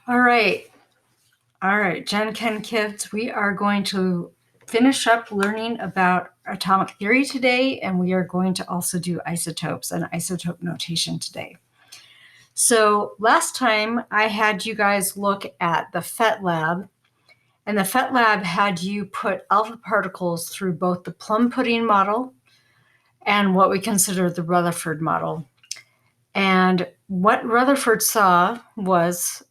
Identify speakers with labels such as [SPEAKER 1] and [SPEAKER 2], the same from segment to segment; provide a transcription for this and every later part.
[SPEAKER 1] All right. All right, Gen Chem kids, we are going to finish up learning about atomic theory today, and we are going to also do isotopes and isotope notation today. So last time I had you guys look at the PhET lab, and the PhET lab had you put alpha particles through both the plum pudding model and what we consider the Rutherford model. And what Rutherford saw was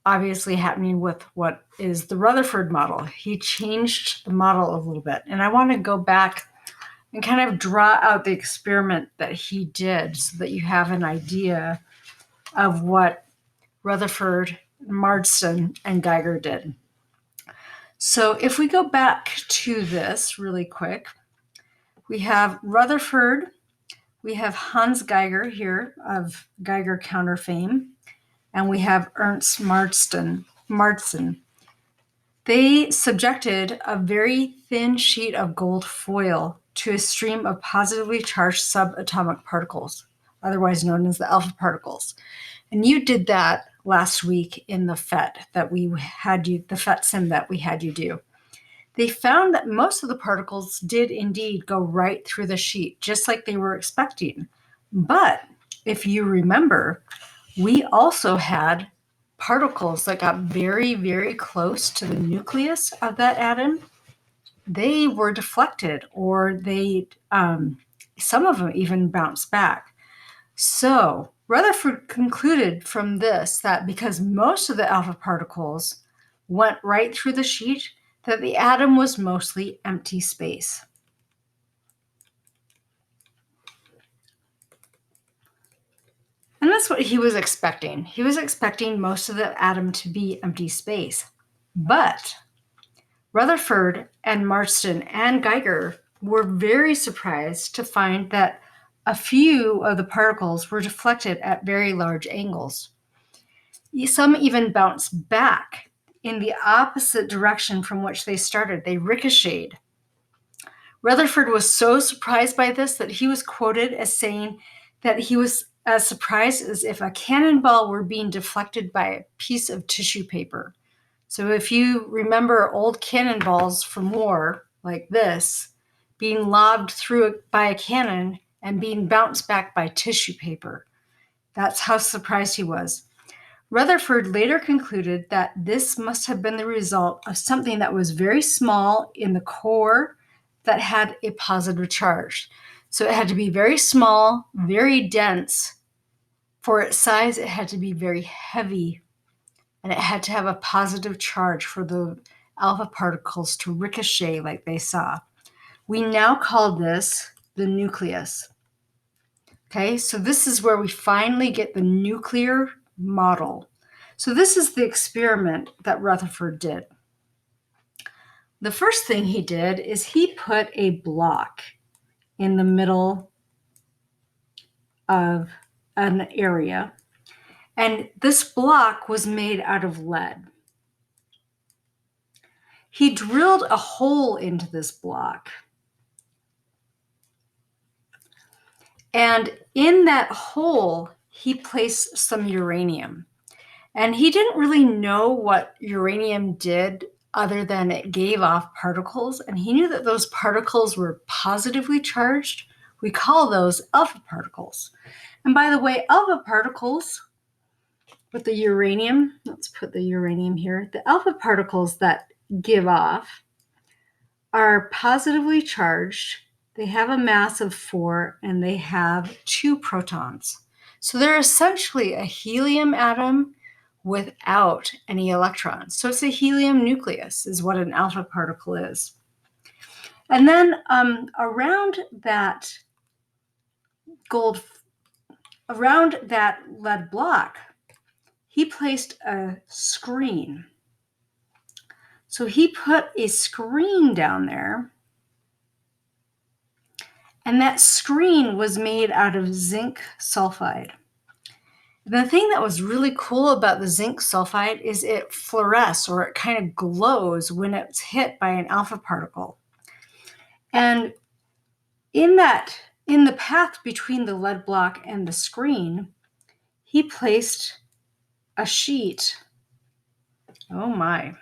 [SPEAKER 1] obviously happening with what is the Rutherford model. He changed the model a little bit. And I want to go back and kind of draw out the experiment that he did so that you have an idea of what Rutherford, Marsden, and Geiger did. So if we go back to this really quick, we have Rutherford, we have Hans Geiger here of Geiger counter fame, and we have Ernst Marsden. They subjected a very thin sheet of gold foil to a stream of positively charged subatomic particles, otherwise known as the alpha particles. And you did that last week in the PhET the PhET sim that we had you do. They found that most of the particles did indeed go right through the sheet, just like they were expecting. But if you remember, we also had particles that got very, very close to the nucleus of that atom. They were deflected, or some of them even bounced back. So Rutherford concluded from this that because most of the alpha particles went right through the sheet, that the atom was mostly empty space. And that's what he was expecting. He was expecting most of the atom to be empty space. But Rutherford and Marsden and Geiger were very surprised to find that a few of the particles were deflected at very large angles. Some even bounced back in the opposite direction from which they started. They ricocheted. Rutherford was so surprised by this that he was quoted as saying that he was as surprised as if a cannonball were being deflected by a piece of tissue paper. So if you remember old cannonballs from war, like this, being lobbed through it by a cannon and being bounced back by tissue paper, that's how surprised he was. Rutherford later concluded that this must have been the result of something that was very small in the core that had a positive charge. So it had to be very small, very dense. For its size, it had to be very heavy, and it had to have a positive charge for the alpha particles to ricochet like they saw. We now call this the nucleus. Okay, so this is where we finally get the nuclear model. So this is the experiment that Rutherford did. The first thing he did is he put a block in the middle of an area, and this block was made out of lead. He drilled a hole into this block, and in that hole, he placed some uranium. And he didn't really know what uranium did other than it gave off particles. And he knew that those particles were positively charged. We call those alpha particles. And by the way, alpha particles with the uranium, let's put the uranium here, the alpha particles that give off are positively charged. They have a mass of 4 and they have 2 protons. So they're essentially a helium atom without any electrons. So it's a helium nucleus is what an alpha particle is. And then around that lead block, he placed a screen. So he put a screen down there, and that screen was made out of zinc sulfide. The thing that was really cool about the zinc sulfide is it fluoresces, or it kind of glows when it's hit by an alpha particle. And in the path between the lead block and the screen, he placed a sheet Oh my.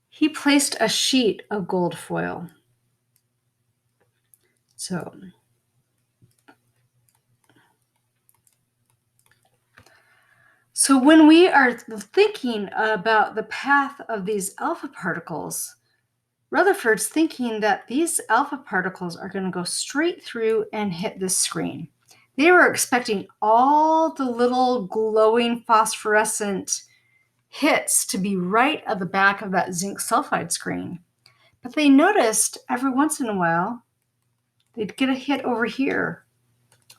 [SPEAKER 1] He placed a sheet of gold foil. So when we are thinking about the path of these alpha particles, Rutherford's thinking that these alpha particles are going to go straight through and hit this screen. They were expecting all the little glowing phosphorescent hits to be right at the back of that zinc sulfide screen. But they noticed every once in a while, they'd get a hit over here,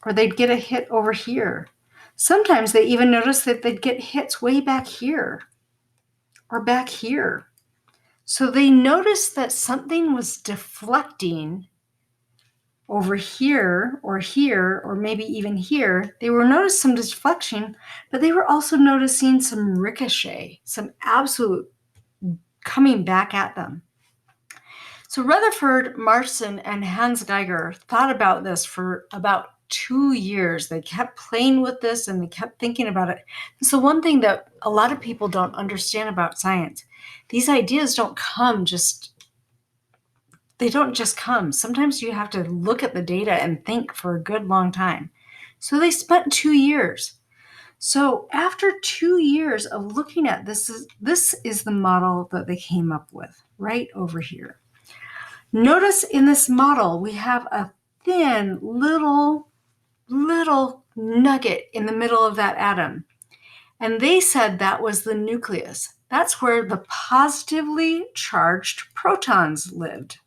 [SPEAKER 1] or they'd get a hit over here. Sometimes they even noticed that they'd get hits way back here or back here. So they noticed that something was deflecting over here, or maybe even here. They were noticing some deflection, but they were also noticing some ricochet, some absolute coming back at them. So Rutherford, Marston, and Hans Geiger thought about this for about 2 years. They kept playing with this and they kept thinking about it. So one thing that a lot of people don't understand about science, these ideas don't just come. Sometimes you have to look at the data and think for a good long time. So they spent 2 years. So after 2 years of looking at this is the model that they came up with right over here. Notice in this model, we have a thin little nugget in the middle of that atom. And they said that was the nucleus. That's where the positively charged protons lived.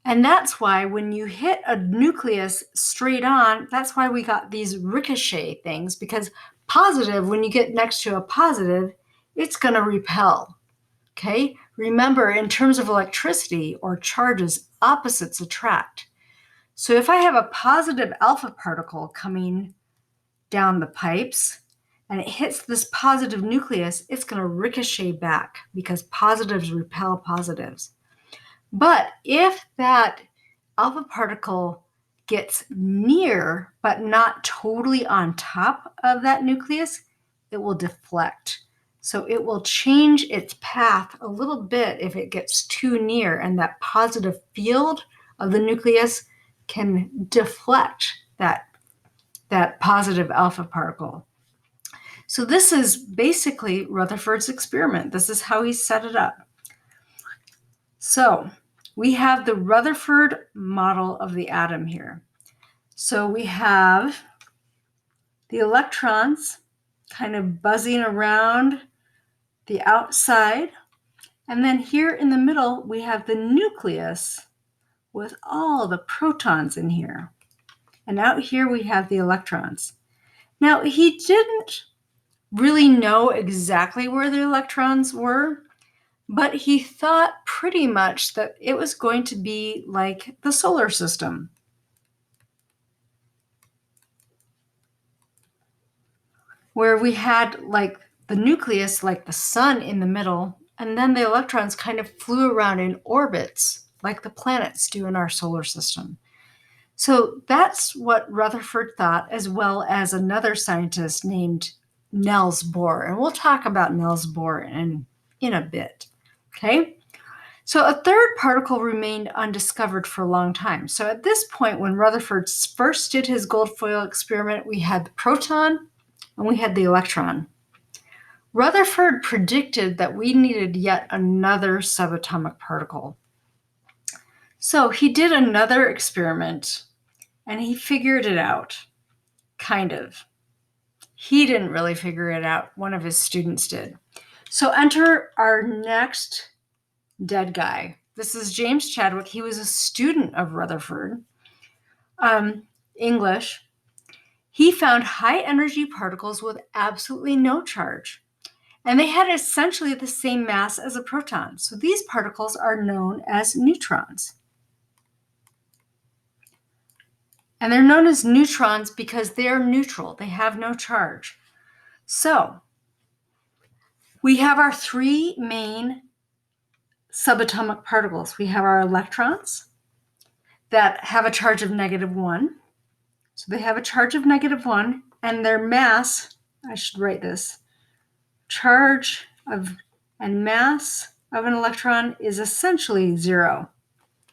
[SPEAKER 1] And that's why when you hit a nucleus straight on, that's why we got these ricochet things, because positive, when you get next to a positive, it's going to repel. Okay? Remember, in terms of electricity or charges, opposites attract. So if I have a positive alpha particle coming down the pipes and it hits this positive nucleus, it's going to ricochet back because positives repel positives. But if that alpha particle gets near but not totally on top of that nucleus, it will deflect. So it will change its path a little bit if it gets too near, and that positive field of the nucleus can deflect that positive alpha particle. So this is basically Rutherford's experiment. This is how he set it up. So we have the Rutherford model of the atom here. So we have the electrons kind of buzzing around the outside. And then here in the middle, we have the nucleus with all the protons in here. And out here we have the electrons. Now, he didn't really know exactly where the electrons were, but he thought pretty much that it was going to be like the solar system. Where we had like the nucleus, like the sun in the middle, and then the electrons kind of flew around in orbits like the planets do in our solar system. So that's what Rutherford thought, as well as another scientist named Niels Bohr. And we'll talk about Niels Bohr in a bit. Okay? So a third particle remained undiscovered for a long time. So at this point, when Rutherford first did his gold foil experiment, we had the proton and we had the electron. Rutherford predicted that we needed yet another subatomic particle. So he did another experiment and he figured it out, kind of. He didn't really figure it out. One of his students did. So enter our next dead guy. This is James Chadwick. He was a student of Rutherford, English. He found high energy particles with absolutely no charge. And they had essentially the same mass as a proton. So these particles are known as neutrons. And they're known as neutrons because they're neutral. They have no charge. So we have our three main subatomic particles. We have our electrons that have a charge of -1. So they have a charge of -1. and their mass, I should write this, charge of and mass of an electron is essentially 0.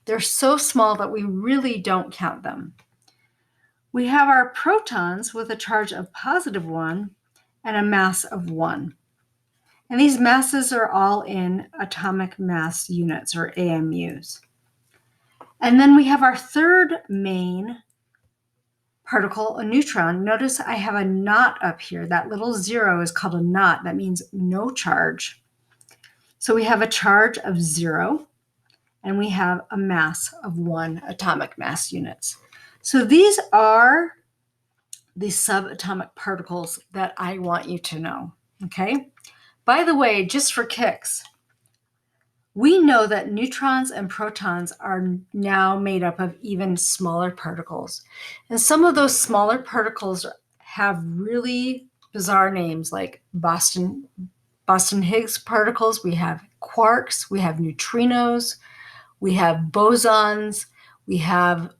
[SPEAKER 1] They're so small that we really don't count them. We have our protons with a charge of +1 and a mass of 1. And these masses are all in atomic mass units, or AMUs. And then we have our third main particle, a neutron. Notice I have a naught up here. That little 0 is called a naught. That means no charge. So we have a charge of 0, and we have a mass of 1 atomic mass units. So these are the subatomic particles that I want you to know, okay? By the way, just for kicks, we know that neutrons and protons are now made up of even smaller particles. And some of those smaller particles have really bizarre names like Boston Higgs particles. We have quarks, we have neutrinos, we have bosons, we have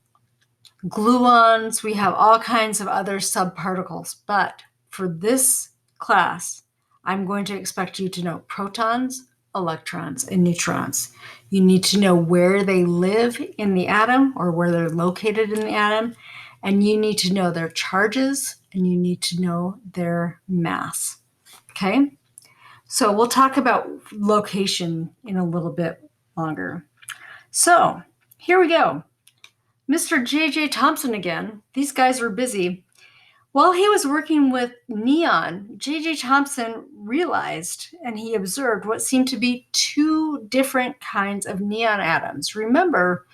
[SPEAKER 1] gluons, we have all kinds of other subparticles. But for this class, I'm going to expect you to know protons, electrons, and neutrons. You need to know where they live in the atom or where they're located in the atom, and you need to know their charges, and you need to know their mass. Okay? So we'll talk about location in a little bit longer. So here we go. Mr. J.J. Thomson again. These guys were busy. While he was working with neon, J.J. Thomson realized and he observed what seemed to be 2 different kinds of neon atoms. Remember,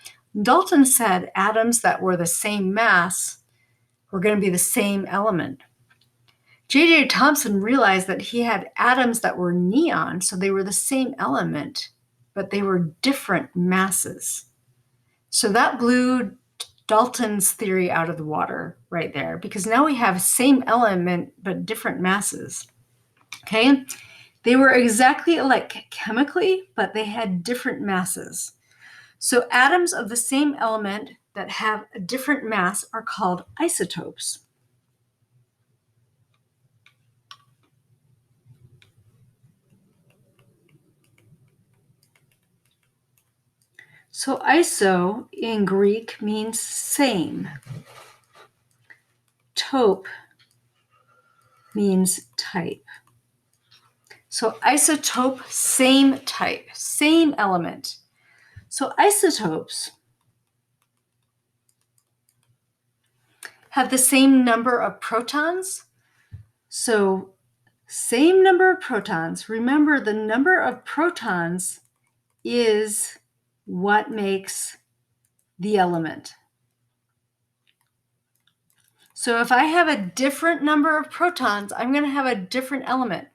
[SPEAKER 1] Dalton said atoms that were the same mass were going to be the same element. J.J. Thomson realized that he had atoms that were neon, so they were the same element, but they were different masses. So that blew Dalton's theory out of the water right there, because now we have same element but different masses. Okay? They were exactly alike chemically, but they had different masses. So atoms of the same element that have a different mass are called isotopes. So iso in Greek means same. Tope means type. So isotope, same type, same element. So isotopes have the same number of protons. So same number of protons. Remember, the number of protons is what makes the element. So if I have a different number of protons, I'm going to have a different element.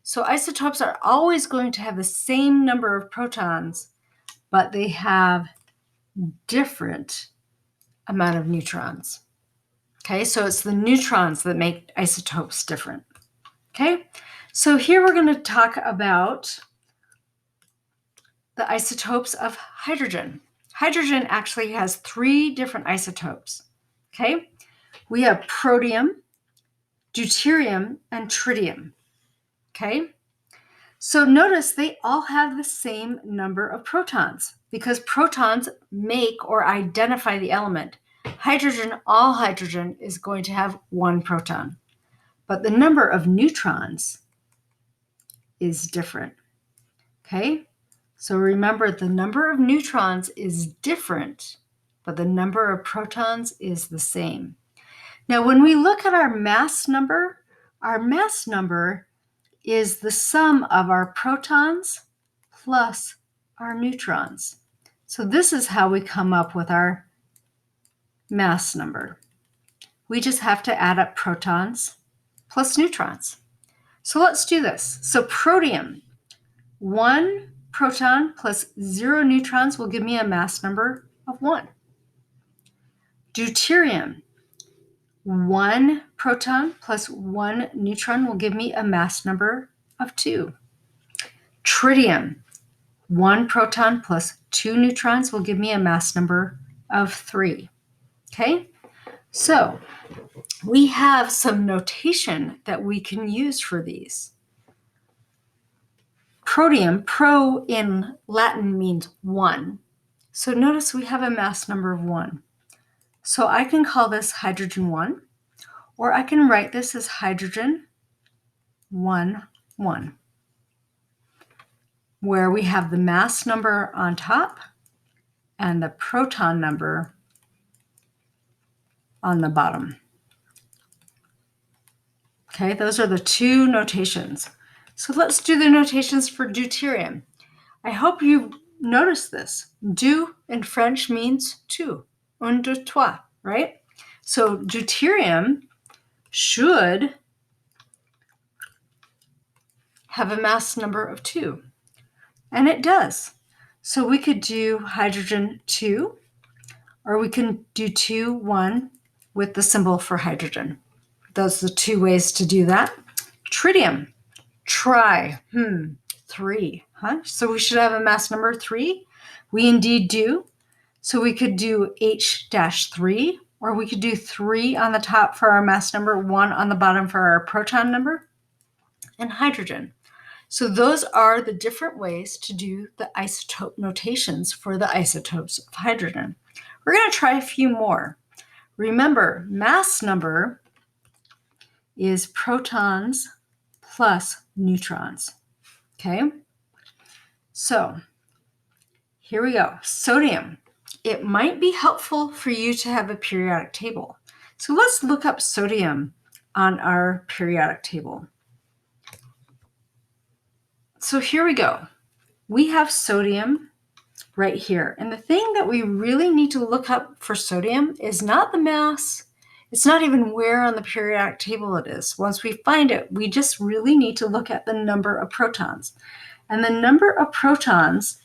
[SPEAKER 1] So isotopes are always going to have the same number of protons, but they have different amount of neutrons. Okay, so it's the neutrons that make isotopes different. Okay, so here we're going to talk about the isotopes of hydrogen. Hydrogen actually has 3 different isotopes. Okay, we have protium, deuterium, and tritium. Okay, so notice they all have the same number of protons because protons make or identify the element. Hydrogen, all hydrogen is going to have 1 proton, but the number of neutrons is different. Okay, so remember the number of neutrons is different, but the number of protons is the same. Now, when we look at our mass number is the sum of our protons plus our neutrons. So this is how we come up with our mass number. We just have to add up protons plus neutrons. So let's do this. So protium, 1 proton plus 0 neutrons will give me a mass number of 1. Deuterium, 1 proton plus 1 neutron will give me a mass number of 2. Tritium, 1 proton plus 2 neutrons will give me a mass number of 3. Okay, So we have some notation that we can use for these. Protium, pro in Latin means 1. So notice we have a mass number of 1. So I can call this hydrogen 1, or I can write this as hydrogen 1, 1, where we have the mass number on top and the proton number on the bottom. Okay, those are the two notations. So let's do the notations for deuterium. I hope you noticed this. Deux in French means two, un, deux, trois, right? So deuterium should have a mass number of 2, and it does. So we could do hydrogen 2, or we can do 2, 1 with the symbol for hydrogen. Those are the two ways to do that. Tritium, tri, 3, huh? So we should have a mass number 3. We indeed do. So we could do H-3, or we could do 3 on the top for our mass number, 1 on the bottom for our proton number, and hydrogen. So those are the different ways to do the isotope notations for the isotopes of hydrogen. We're going to try a few more. Remember, mass number is protons plus neutrons. Okay? So here we go. Sodium. It might be helpful for you to have a periodic table. So let's look up sodium on our periodic table. So here we go. We have sodium right here. And the thing that we really need to look up for sodium is not the mass. It's not even where on the periodic table it is. Once we find it, we just really need to look at the number of protons. And the number of protons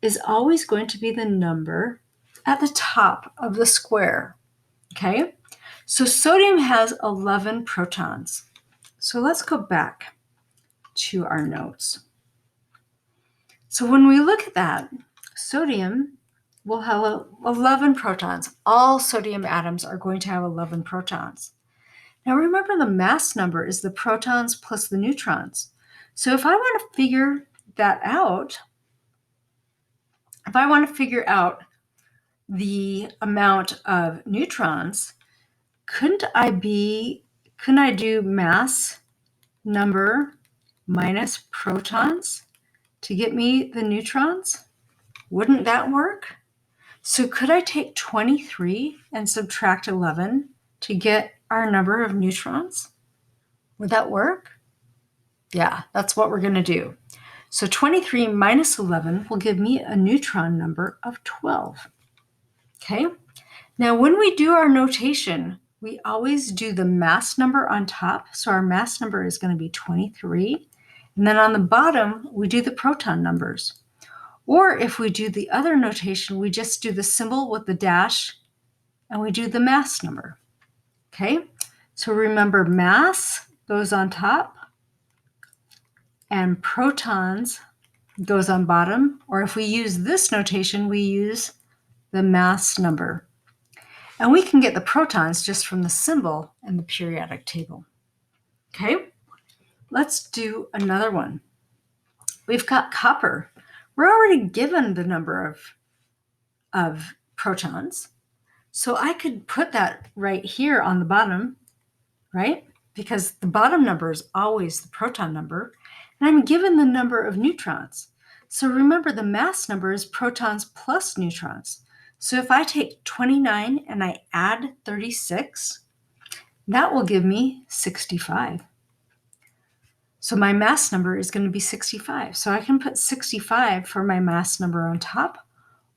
[SPEAKER 1] is always going to be the number at the top of the square. Okay? So sodium has 11 protons. So let's go back to our notes. So when we look at that, sodium will have 11 protons. All sodium atoms are going to have 11 protons. Now remember, the mass number is the protons plus the neutrons. So if I want to figure that out, if I want to figure out the amount of neutrons, couldn't I do mass number minus protons to get me the neutrons? Wouldn't that work? So could I take 23 and subtract 11 to get our number of neutrons? Would that work? Yeah, that's what we're going to do. So 23 minus 11 will give me a neutron number of 12. Okay? Now when we do our notation, we always do the mass number on top. So our mass number is going to be 23. And then on the bottom, we do the proton numbers. Or if we do the other notation, we just do the symbol with the dash and we do the mass number. Okay? So remember, mass goes on top and protons goes on bottom. Or if we use this notation, we use the mass number. And we can get the protons just from the symbol in the periodic table. Okay? Let's do another one. We've got copper. We're already given the number of protons. So I could put that right here on the bottom, right? Because the bottom number is always the proton number. And I'm given the number of neutrons. So remember, the mass number is protons plus neutrons. So if I take 29 and I add 36, that will give me 65. So my mass number is going to be 65. So I can put 65 for my mass number on top,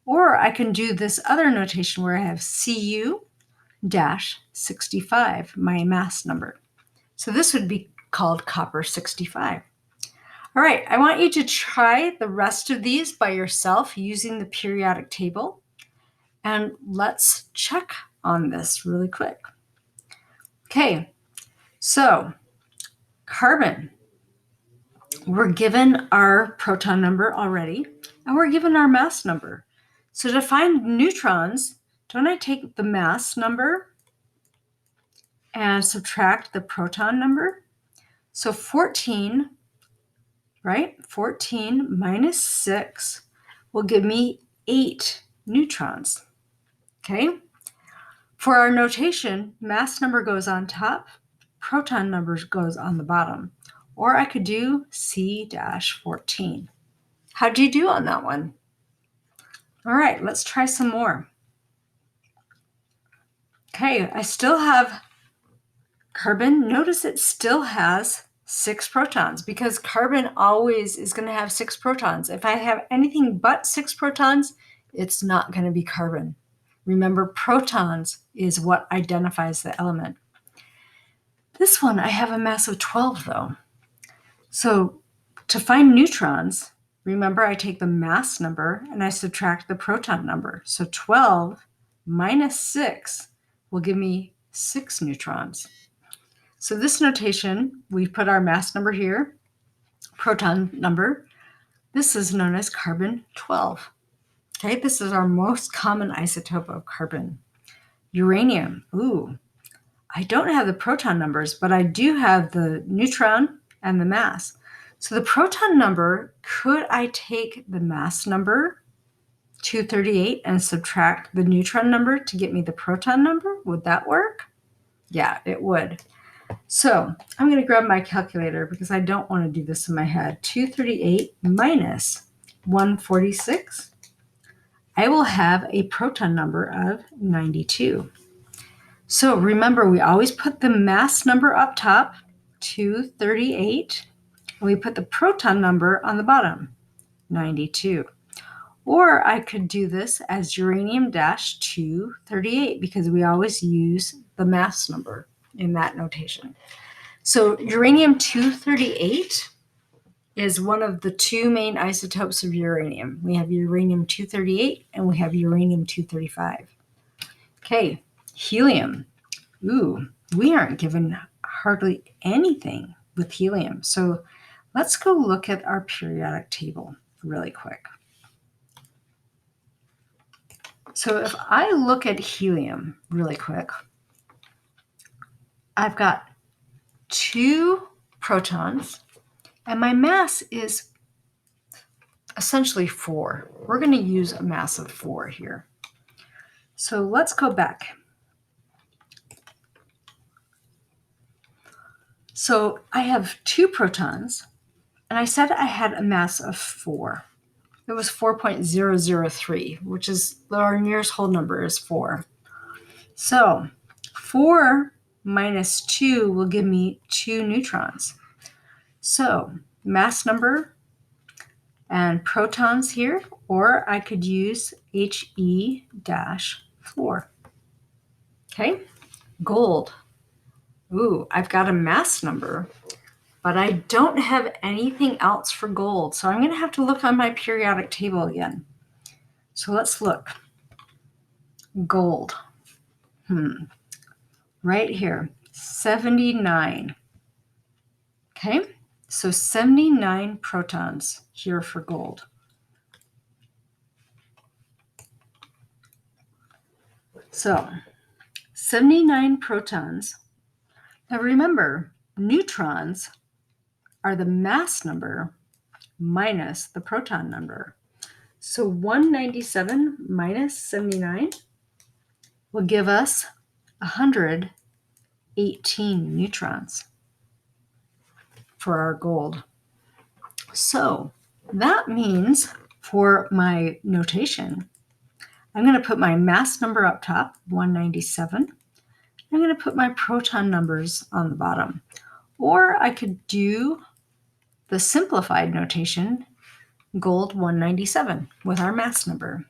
[SPEAKER 1] or I can do this other notation where I have Cu-65, my mass number. So this would be called copper 65. All right, I want you to try the rest of these by yourself using the periodic table. And let's check on this really quick. Okay, so carbon. We're given our proton number already, and we're given our mass number. So to find neutrons, don't I take the mass number and subtract the proton number. So 14, right? 14 minus 6 will give me 8 neutrons. Okay? For our notation, mass number goes on top, proton number goes on the bottom. Or I could do C-14. How'd you do on that one? All right, let's try some more. Okay, I still have carbon. Notice it still has 6 protons because carbon always is going to have 6 protons. If I have anything but 6 protons, it's not going to be carbon. Remember, protons is what identifies the element. This one, I have a mass of 12 though. So to find neutrons, remember I take the mass number and I subtract the proton number. So 12 minus 6 will give me 6 neutrons. So this notation, we put our mass number here, proton number. This is known as carbon 12. Okay, this is our most common isotope of carbon. Uranium, ooh, I don't have the proton numbers, but I do have the neutron and the mass. So the proton number, could I take the mass number, 238, and subtract the neutron number to get me the proton number? Would that work? Yeah, it would. So I'm going to grab my calculator because I don't want to do this in my head. 238 minus 146. I will have a proton number of 92. So remember, we always put the mass number up top, 238, and we put the proton number on the bottom, 92. Or I could do this as uranium-238 because we always use the mass number in that notation. So uranium-238 is one of the 2 main isotopes of uranium. We have uranium-238 and we have uranium-235. Okay, helium. Ooh, we aren't given hardly anything with helium. So let's go look at our periodic table really quick. So if I look at helium really quick, I've got 2 protons and my mass is essentially 4. We're going to use a mass of 4 here. So let's go back. So I have 2 protons, and I said I had a mass of 4. It was 4.003, which is our nearest whole number is 4. So 4 minus 2 will give me 2 neutrons. So mass number and protons here, or I could use He-4. Okay, gold. Ooh, I've got a mass number, but I don't have anything else for gold. So I'm going to have to look on my periodic table again. So let's look. Gold. Right here, 79. Okay, so 79 protons here for gold. So 79 protons. Now remember, neutrons are the mass number minus the proton number. So 197 minus 79 will give us 118 neutrons for our gold. So that means for my notation, I'm going to put my mass number up top, 197. I'm going to put my proton numbers on the bottom. Or I could do the simplified notation, gold 197 with our mass number.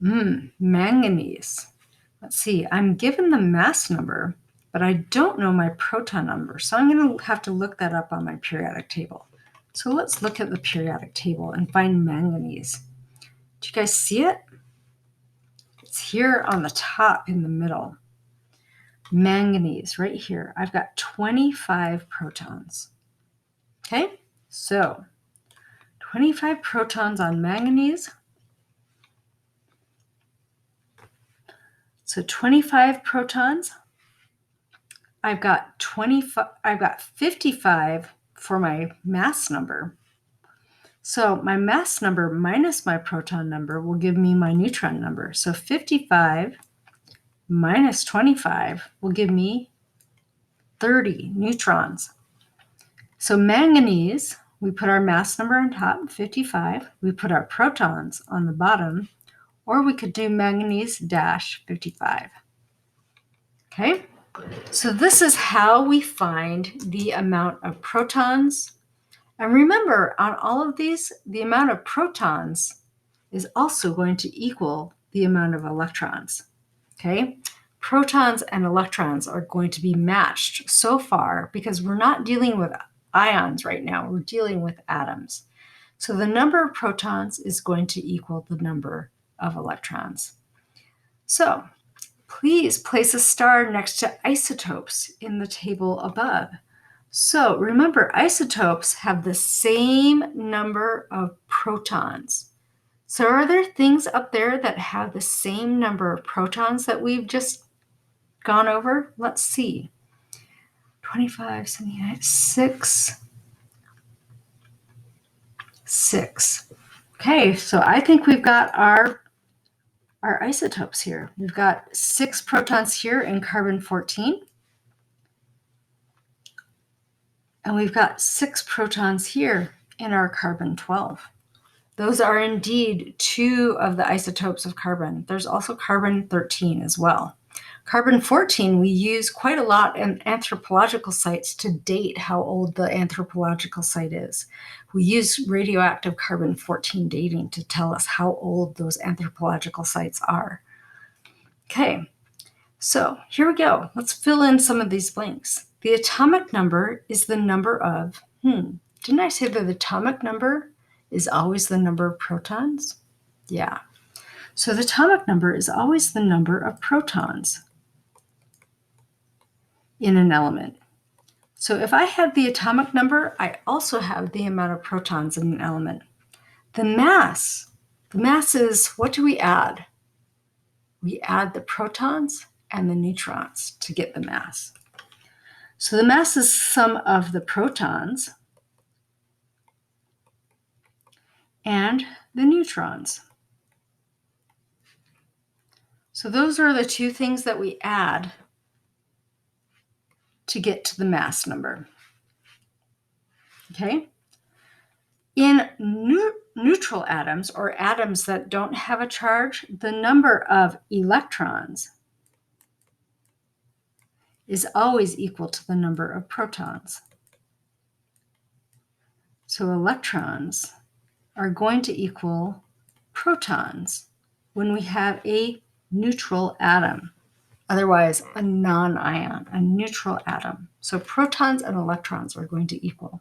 [SPEAKER 1] Manganese. Let's see, I'm given the mass number, but I don't know my proton number. So I'm going to have to look that up on my periodic table. So let's look at the periodic table and find manganese. Do you guys see it? It's here on the top in the middle. Manganese right here. I've got 25 protons. Okay, so 25 protons on manganese. So 25 protons I've got 55 for my mass number. So my mass number minus my proton number will give me my neutron number. So 55 minus 25 will give me 30 neutrons. So manganese, we put our mass number on top, 55. We put our protons on the bottom, or we could do manganese dash 55. Okay, so this is how we find the amount of protons. And remember, on all of these, the amount of protons is also going to equal the amount of electrons. Okay, protons and electrons are going to be matched so far because we're not dealing with ions right now, we're dealing with atoms. So the number of protons is going to equal the number of electrons. So please place a star next to isotopes in the table above. So remember, isotopes have the same number of protons. So are there things up there that have the same number of protons that we've just gone over? Let's see. 25, 79, 6. Okay, so I think we've got our isotopes here. We've got 6 protons here in carbon 14. And we've got 6 protons here in our carbon 12. Those are indeed 2 of the isotopes of carbon. There's also carbon 13 as well. Carbon 14 we use quite a lot in anthropological sites to date how old the anthropological site is. We use radioactive carbon 14 dating to tell us how old those anthropological sites are. Okay, so here we go. Let's fill in some of these blanks. The atomic number is the number of, didn't I say that the atomic number is always the number of protons? Yeah. So the atomic number is always the number of protons in an element. So if I have the atomic number, I also have the amount of protons in an element. The mass is, what do we add? We add the protons and the neutrons to get the mass. So the mass is sum of the protons and the neutrons. So those are the 2 things that we add to get to the mass number. Okay? In neutral atoms, or atoms that don't have a charge, the number of electrons is always equal to the number of protons. So electrons are going to equal protons when we have a neutral atom. Otherwise, a non-ion, a neutral atom. So protons and electrons are going to equal.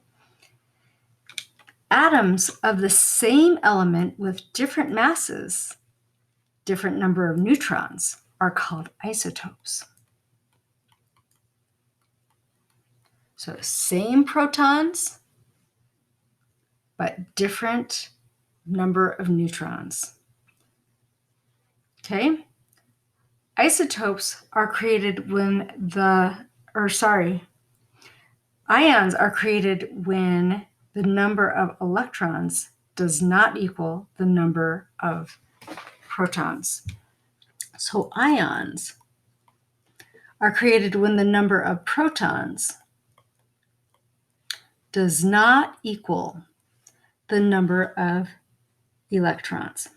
[SPEAKER 1] Atoms of the same element with different masses, different number of neutrons, are called isotopes. So same protons, but different number of neutrons. Okay? Isotopes are created when ions are created when the number of electrons does not equal the number of protons. So ions are created when the number of protons does not equal the number of electrons.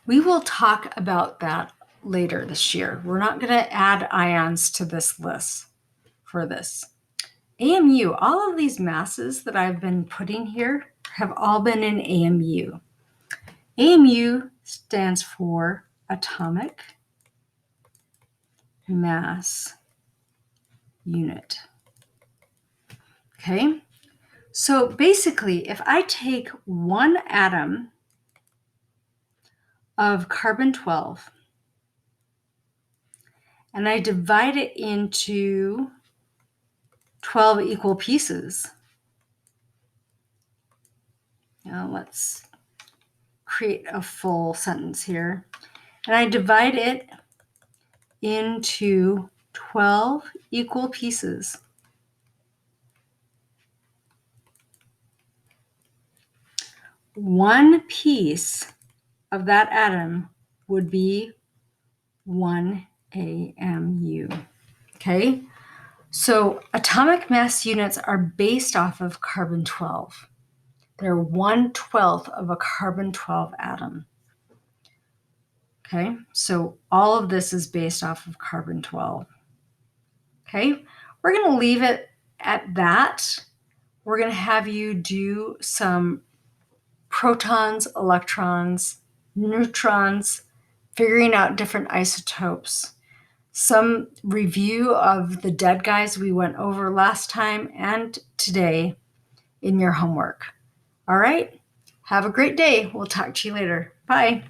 [SPEAKER 1] We will talk about that later this year. We're not going to add ions to this list for this. AMU, all of these masses that I've been putting here have all been in AMU. AMU stands for atomic mass unit. Okay, so basically, if I take one atom of carbon 12 and I divide it into 12 equal pieces, now let's create a full sentence here, and I divide it into 12 equal pieces. One piece of that atom would be 1 AMU. Okay? So atomic mass units are based off of carbon-12. They're 1/12 of a carbon-12 atom. Okay? So all of this is based off of carbon-12. Okay? We're going to leave it at that. We're going to have you do some protons, electrons, neutrons, figuring out different isotopes, some review of the dead guys we went over last time and today in your homework. All right, have a great day. We'll talk to you later. Bye.